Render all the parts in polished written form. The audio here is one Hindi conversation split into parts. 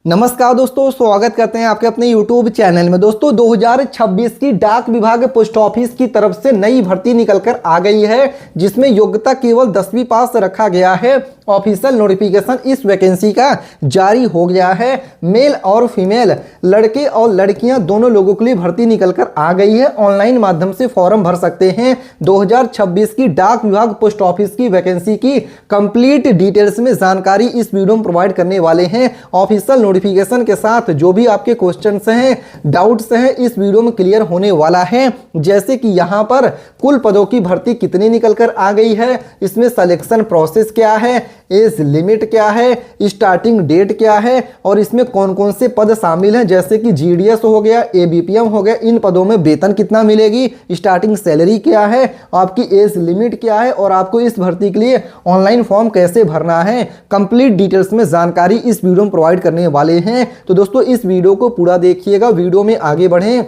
नमस्कार दोस्तों, स्वागत करते हैं आपके अपने YouTube चैनल में। दोस्तों 2026 की डाक विभाग पोस्ट ऑफिस की तरफ से नई भर्ती निकलकर आ गई है, जिसमें योग्यता केवल 10वीं पास रखा गया है। ऑफिशियल नोटिफिकेशन इस वैकेंसी का जारी हो गया है। मेल और फीमेल, लड़के और लड़कियां दोनों लोगों के लिए भर्ती निकलकर आ गई है। ऑनलाइन माध्यम से फॉर्म भर सकते हैं। 2026 की डाक विभाग पोस्ट ऑफिस की वैकेंसी की कंप्लीट डिटेल्स में जानकारी इस वीडियो में प्रोवाइड करने वाले हैं। ऑफिशियल नोटिफिकेशन के साथ जो भी आपके क्वेश्चंस हैं, डाउट्स हैं, इस वीडियो में क्लियर होने वाला है। जैसे कि यहाँ पर कुल पदों की भर्ती कितनी निकलकर आ गई है, इसमें सिलेक्शन प्रोसेस क्या है, एज लिमिट क्या है, स्टार्टिंग डेट क्या है और इसमें कौन कौन से पद शामिल हैं, जैसे कि जीडीएस हो गया, एबीपीएम हो गया। इन पदों में वेतन कितना मिलेगी, स्टार्टिंग सैलरी क्या है, आपकी एज लिमिट क्या है और आपको इस भर्ती के लिए ऑनलाइन फॉर्म कैसे भरना है, कंप्लीट डिटेल्स में जानकारी इस वीडियो में प्रोवाइड करने वाले हैं। तो दोस्तों इस वीडियो को पूरा देखिएगा। वीडियो में आगे बढ़ें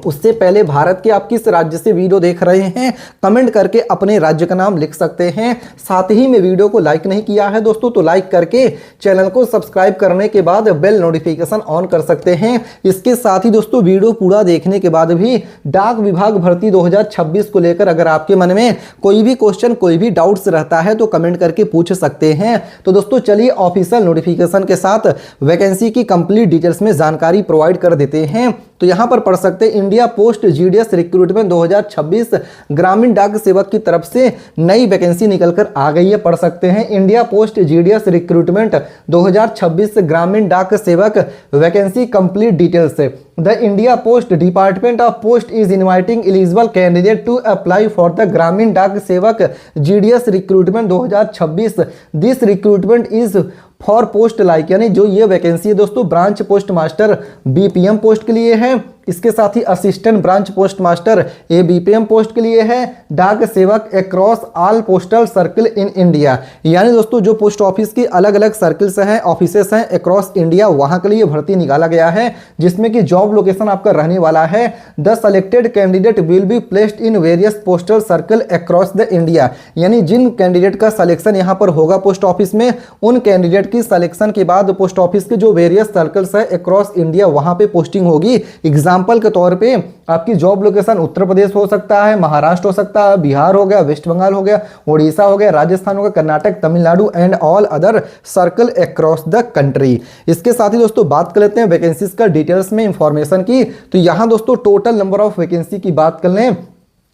उससे पहले भारत के आप किस राज्य से वीडियो देख रहे हैं कमेंट करके अपने राज्य का नाम लिख सकते हैं। साथ ही में वीडियो को लाइक नहीं किया है दोस्तों तो लाइक करके चैनल को सब्सक्राइब करने के बाद बेल नोटिफिकेशन ऑन कर सकते हैं। इसके साथ ही दोस्तों वीडियो पूरा देखने के बाद भी डाक विभाग भर्ती 2026 को लेकर अगर आपके मन में कोई भी क्वेश्चन, कोई भी डाउट्स रहता है तो कमेंट करके पूछ सकते हैं। तो दोस्तों चलिए ऑफिशियल नोटिफिकेशन के साथ वैकेंसी की कंप्लीट डिटेल्स में जानकारी प्रोवाइड कर देते हैं। तो यहां पर पढ़ सकते हैं, India post GDS recruitment 2026 Gramin Dak सेवक की तरफ से नई वैकेंसी निकलकर आ गई है। पढ़ सकते हैं, India post GDS recruitment 2026 Gramin Dak Sevak vacancy complete details. The India post department of post is inviting eligible candidate to apply for the Gramin Dak Sevak GDS recruitment 2026। This recruitment is for post like, यानी जो ये वैकेंसी है दोस्तों branch post master BPM post के लिए है। इसके साथ ही assistant branch post master ABPM post के लिए है। Dak Sevak across all postal circle in India, यानी दोस्तों जो पोस्ट ऑफिस की अलग अलग सर्किल्स हैं, ऑफिसेस हैं अक्रॉस इंडिया, वहां के लिए भर्ती निकाला गया है, जिसमें कि जॉब लोकेशन आपका रहने वाला है। The selected candidate will be placed in various postal circle across the India, यानी जिन कैंडिडेट का सिलेक्शन यहाँ पर होगा पोस्ट ऑफिस में, उन कैंडिडेट की सिलेक्शन के बाद पोस्ट ऑफिस के जो वेरियस सर्कल्स है अक्रॉस इंडिया वहां पे पोस्टिंग होगी। एग्जाम्पल के तौर पे आपकी जॉब लोकेशन उत्तर प्रदेश हो सकता है, महाराष्ट्र हो सकता है, बिहार हो गया, वेस्ट बंगाल हो गया, उड़ीसा हो गया, राजस्थान हो गया, Karnataka, Tamil Nadu and all other circle across the country. इसके साथ ही दोस्तों बात कर लेते हैं वैकेंसीज का डिटेल्स में इंफॉर्मेशन की। तो यहां दोस्तों टोटल नंबर ऑफ वैकेंसी की बात कर लें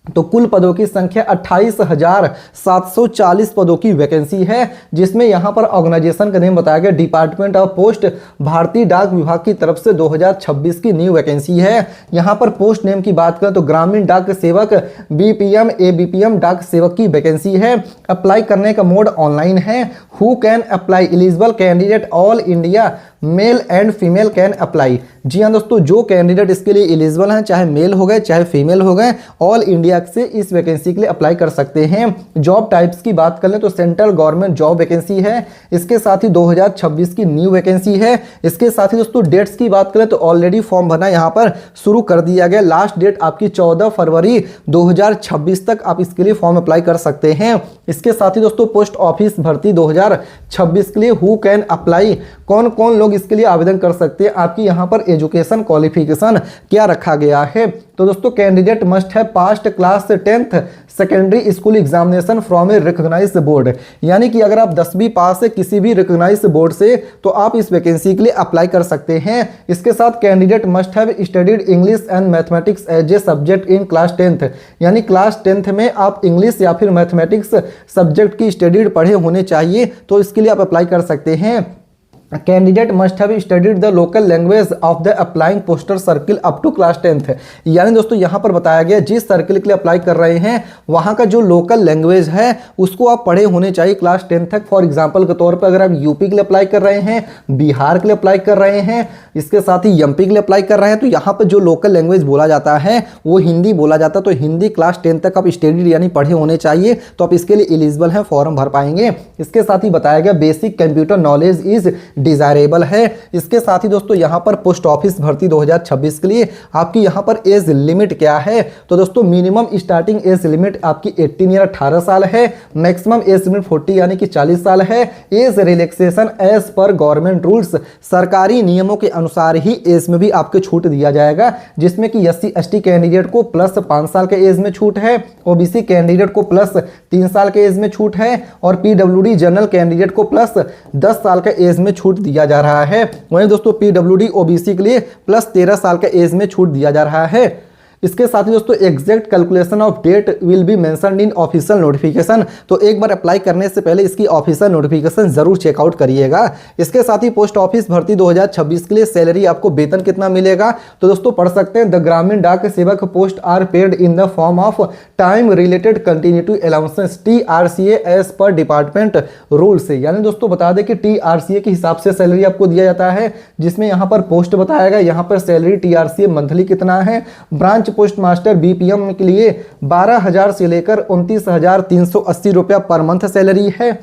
तो कुल पदों की संख्या 28,740 पदों की वैकेंसी है, जिसमें यहां पर ऑर्गेनाइजेशन का नेम बताया गया डिपार्टमेंट ऑफ पोस्ट, भारतीय डाक विभाग की तरफ से 2026 की न्यू वैकेंसी है। यहां पर पोस्ट नेम की बात करें तो ग्रामीण डाक सेवक बीपीएम एबीपीएम डाक सेवक की वैकेंसी है। अप्लाई करने का मोड ऑनलाइन है। Who can apply, eligible candidate all India male and female can apply. जी हाँ दोस्तों, जो कैंडिडेट इसके लिए एलिजिबल हैं, चाहे मेल हो गए चाहे फीमेल हो गए, ऑल इंडिया से इस वैकेंसी के लिए अप्लाई कर सकते हैं। जॉब टाइप्स की बात कर लें तो सेंट्रल गवर्नमेंट जॉब वैकेंसी है। इसके साथ ही 2026 की न्यू वैकेंसी है। इसके साथ ही दोस्तों डेट्स की बात करें तो ऑलरेडी फॉर्म भरना यहाँ पर शुरू कर दिया गया। लास्ट डेट आपकी 14 फरवरी 2026 तक आप इसके लिए फॉर्म अप्लाई कर सकते हैं। इसके साथ ही दोस्तों पोस्ट ऑफिस भर्ती 2026 के लिए हु कैन अप्लाई, कौन कौन लोग इसके लिए आवेदन कर सकते हैं, आपकी यहाँ पर एजुकेशन क्वालिफिकेशन क्या रखा गया है। तो दोस्तों कैंडिडेट मस्ट है passed class 10th secondary school examination from a recognised board, यानी कि अगर आप 10वीं पास है किसी भी रिकॉग्नाइज्ड बोर्ड से तो आप इस वैकेंसी के लिए अप्लाई कर सकते हैं। इसके साथ candidate must have studied English and mathematics as a subject in class 10th, यानी क्लास 10th में आप इंग्लिश या फिर मैथमेटिक्स सब्जेक्ट की स्टडीड पढ़े होने चाहिए, तो इसके लिए आप अप्लाई कर सकते हैं। Candidate must have studied the local language of the applying postal circle up to class 10th, यानी दोस्तों यहां पर बताया गया जिस सर्किल के लिए अप्लाई कर रहे हैं वहां का जो लोकल लैंग्वेज है उसको आप पढ़े होने चाहिए क्लास 10th तक। फॉर एग्जांपल के तौर पर अगर आप यूपी के लिए अप्लाई कर रहे हैं, बिहार के लिए अप्लाई कर रहे हैं, इसके साथ ही एमपी के लिए अप्लाई कर रहे हैं, तो यहाँ पर जो लोकल लैंग्वेज बोला जाता है वो हिंदी बोला जाता है। तो हिंदी क्लास 10 तक आप स्टडीड यानी पढ़े होने चाहिए, तो आप इसके लिए एलिजिबल हैं, फॉर्म भर पाएंगे। इसके साथ ही बताया गया basic computer knowledge is desirable है। इसके साथ ही दोस्तों यहाँ पर पोस्ट ऑफिस भर्ती 2026 के लिए आपकी यहाँ पर एज लिमिट क्या है, तो दोस्तों मिनिमम स्टार्टिंग एज लिमिट आपकी 18 या 18 साल है, मैक्सिमम एज लिमिट 40 यानी कि 40 साल है। Age relaxation as per government rules, सरकारी नियमों के अनुसार ही एज में भी आपको छूट दिया जाएगा, जिसमें कि SC ST कैंडिडेट को प्लस 5 साल के एज में छूट है, OBC कैंडिडेट को प्लस 3 साल के एज में छूट है और PWD जनरल कैंडिडेट को प्लस 10 साल का एज में छूट दिया जा रहा है। वहीं दोस्तों PWD OBC के लिए प्लस 13 साल का एज में छूट दिया जा रहा है। इसके साथ ही दोस्तों exact calculation of date will be mentioned in official notification, तो एक बार अप्लाई करने से पहले इसकी ऑफिशियल नोटिफिकेशन जरूर चेकआउट करिएगा। इसके साथ ही पोस्ट ऑफिस भर्ती 2026 के लिए सैलरी आपको वेतन कितना मिलेगा, तो दोस्तों पढ़ सकते हैं the Gramin Dak Sevak post are paid in the form of time related continuity allowances TRCA as per department rule से, यानी दोस्तों बता दें कि TRCA के हिसाब से सैलरी आपको दिया जाता है, जिसमें यहाँ पर पोस्ट बताया गया, यहाँ पर सैलरी TRCA मंथली कितना है। ब्रांच पोस्ट मास्टर BPM के लिए 12,000 से लेकर 29,380 रुपया पर मंथ सैलरी है।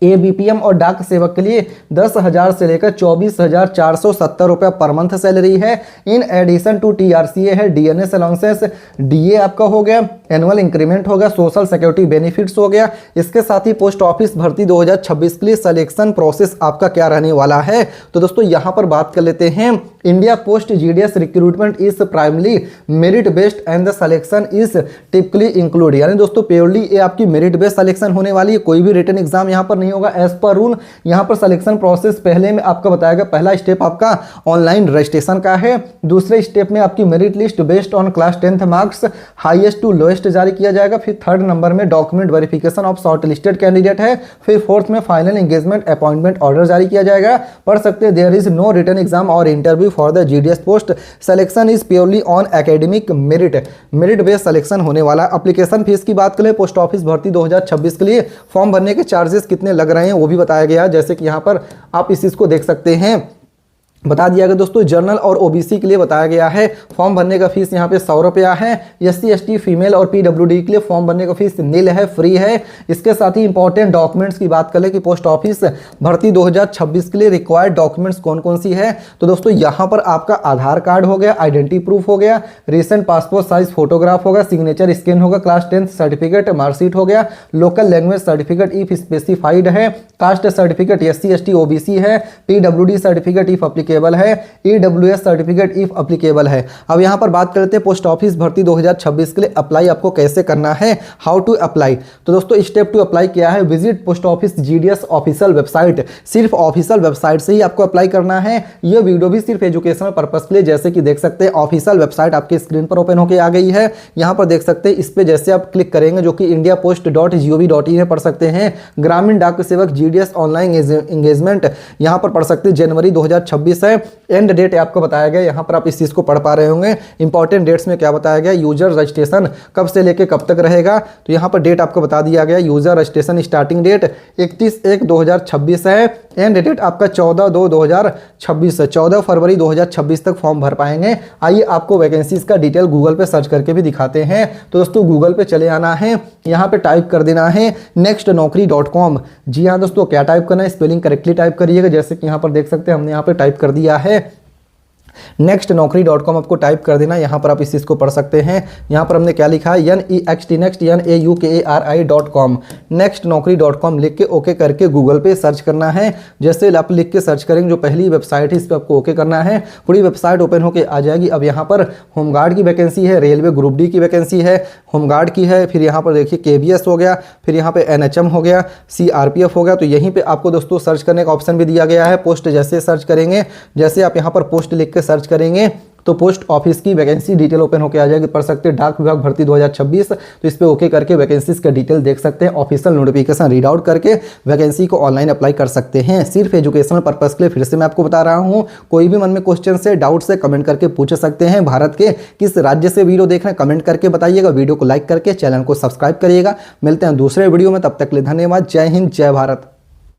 ABPM और डाक सेवक के लिए 10,000 से लेकर 24,470 रुपया पर मंथ सैलरी है। इन एडिशन टू TRCA है DNS अलाउंसेस, DA आपका हो गया, एनुअल इंक्रीमेंट हो गया, सोशल सिक्योरिटी बेनिफिट्स हो गया। इसके साथ ही पोस्ट ऑफिस भर्ती 2026 के लिए सिलेक्शन प्रोसेस आपका क्या रहने वाला है, तो दोस्तों यहाँ पर बात कर लेते हैं। India post GDS recruitment is primarily merit based and the selection is typically include, यानी दोस्तों प्योरली ये आपकी मेरिट बेस्ड सिलेक्शन होने वाली है, कोई भी रिटन एग्जाम यहाँ पर नहीं होगा एज पर रूल। यहाँ पर सिलेक्शन प्रोसेस पहले में आपका बताया गया, पहला स्टेप आपका ऑनलाइन रजिस्ट्रेशन का है, दूसरे स्टेप में आपकी merit list based on class 10th marks highest to lowest जारी किया जाएगा, फिर थर्ड नंबर में document verification of short listed candidate है, फिर फोर्थ में फाइनल एंगेजमेंट अपॉइंटमेंट ऑर्डर जारी किया जाएगा। पढ़ सकते हैं there is no written exam और interview for the GDS post, selection is purely on academic merit based selection होने वाला। एप्लीकेशन फीस की बात करें पोस्ट ऑफिस भर्ती 2026 के लिए फॉर्म भरने के चार्जेस कितने लग रहे हैं वो भी बताया गया, जैसे कि यहाँ पर आप इस चीज को देख सकते हैं, बता दिया गया दोस्तों। जनरल और OBC के लिए बताया गया है फॉर्म भरने का फीस यहाँ पे 100 रुपया है। SC ST फीमेल और PWD के लिए फॉर्म भरने का फीस नील है, फ्री है। इसके साथ ही इंपॉर्टेंट डॉक्यूमेंट्स की बात करें कि पोस्ट ऑफिस भर्ती 2026 के लिए रिक्वायर्ड डॉक्यूमेंट्स कौन कौन सी है, तो दोस्तों यहाँ पर आपका आधार कार्ड हो गया, आइडेंटिटी प्रूफ हो गया, रिसेंट पासपोर्ट साइज फोटोग्राफ होगा, सिग्नेचर स्कैन होगा, क्लास 10th सर्टिफिकेट मार्कशीट हो गया, local language certificate if specified है, caste certificate SC ST OBC है, PWD सर्टिफिकेट इफ अप्लीकेबल है, EWS सर्टिफिकेट इफ अप्लीकेबल है। अब यहां पर बात करते हैं पोस्ट ऑफिस भर्ती 2026 के लिए अप्लाई आपको कैसे करना है, हाउ टू अप्लाई, तो दोस्तों स्टेप टू अप्लाई क्या है, visit post office GDS official website, सिर्फ ऑफिशियल वेबसाइट से ही आपको अप्लाई करना है। यह वीडियो भी सिर्फ एजुकेशनल पर्पस के लिए, जैसे कि देख सकते हैं ऑफिशियल वेबसाइट आपके स्क्रीन पर ओपन होकर आ गई है। यहां पर देख सकते हैं, इस पे जैसे आप क्लिक करेंगे जो कि indiapost.gov.in है, पढ़ सकते हैं ग्रामीण डाक सेवक GDS ऑनलाइन एंगेजमेंट, यहां पर पढ़ सकते हैं जनवरी 2026 है। एंड डेट आपको बताया गया, यहां पर आप इस चीज को पढ़ पा रहे होंगे। इंपॉर्टेंट डेट्स में क्या बताया गया, यूजर रजिस्ट्रेशन कब से लेके कब तक रहेगा, तो यहां पर डेट आपको बता दिया गया। यूजर रजिस्ट्रेशन स्टार्टिंग डेट 31/1/2026 है, एंड डेट आपका 14/2/2026 है, 14 फरवरी 2026 तक फॉर्म भर पाएंगे। आइए आपको वैकेंसीज का डिटेल गूगल पे सर्च करके भी दिखाते हैं। तो दोस्तों गूगल पे चले आना है, यहाँ पे टाइप कर देना है nextnaukri.com। जी हाँ दोस्तों, क्या टाइप करना है, स्पेलिंग करेक्टली टाइप करिएगा, जैसे कि यहाँ पर देख सकते हैं हमने यहाँ पे टाइप कर दिया है nextnaukri.com, आपको टाइप कर देना। यहाँ पर आप इस चीज़ को पढ़ सकते हैं। यहाँ पर हमने क्या लिखा है, next.naukri.com, nextnaukri.com लिख के ओके करके गूगल पे सर्च करना है। जैसे आप लिख के सर्च करेंगे, जो पहली वेबसाइट है इस पर आपको ओके करना है, पूरी वेबसाइट ओपन होकर आ जाएगी। अब यहाँ पर होमगार्ड की वैकेंसी है, रेलवे ग्रुप डी की वैकेंसी है, होमगार्ड की है, फिर यहाँ पर देखिए KBS हो गया, फिर यहाँ पे NHM हो गया, CRPF हो गया। तो यहीं पे आपको दोस्तों सर्च करने का ऑप्शन भी दिया गया है। पोस्ट जैसे सर्च करेंगे, जैसे आप यहाँ पर पोस्ट लिख के सर्च करेंगे तो पोस्ट ऑफिस की वैकेंसी डिटेल ओपन होकर आ जाएगी। पढ़ सकते हैं डाक विभाग भर्ती 2026, तो इस पे ओके करके वैकेंसीज का डिटेल देख सकते हैं। ऑफिशियल नोटिफिकेशन रीड आउट करके वैकेंसी को ऑनलाइन अप्लाई कर सकते हैं, सिर्फ एजुकेशनल पर्पस के लिए। फिर से मैं आपको बता रहा हूँ, कोई भी मन में क्वेश्चन से डाउट से कमेंट करके पूछ सकते हैं। भारत के किस राज्य से वीडियो देख रहे हैं कमेंट करके बताइएगा। वीडियो को लाइक करके चैनल को सब्सक्राइब करिएगा। मिलते हैं दूसरे वीडियो में, तब तक के लिए धन्यवाद। जय हिंद, जय भारत।